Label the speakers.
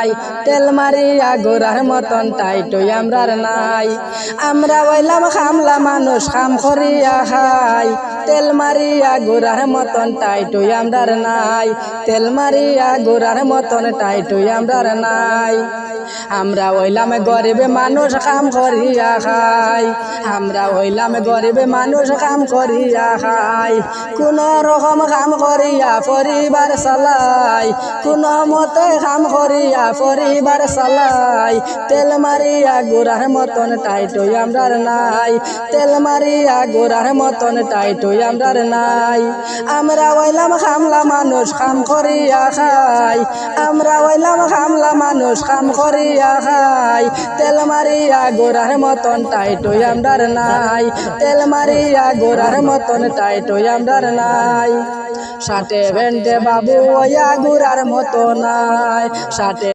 Speaker 1: নাই তেল মারিয়া গোরার মতন টাইটই আমরার নাই আমরা হইলাম খামলা মানুষ খাম করিয়া খাই তেল মারিয়া গোরার মতন টাইটই আমরার নাই তেল মারিয়া গোরার মতন টাইটই আমরার নাই আমরা হইলাম গরিবে মানুষ কাম করিয়া খাই আমরা হইলাম গরিবে মানুষ কাম করিয়া খাই কোন রকম কাম করিয়া পরিবার চালাই কোন মতে কাম করিয়া পরিবার চালাই তেল মারিয়া গোরার মতন টাইটই আমরার নাই তেল মারিয়া গোরার মতন টাইটই আমরার নাই আমরা হইলাম খামলা মানুষ কাম করিয়া খাই আমরা হইলাম খামলা মানুষ কাম করিয়া খাই তেল মারিয়া গোরার মতন টাইটই আমরার নাই তেল মারিয়া গোরার মতন টাইটই আমরার নাই ষাটে বেন্টে বাবু ওয়া গোরার মতো নাই ষাটে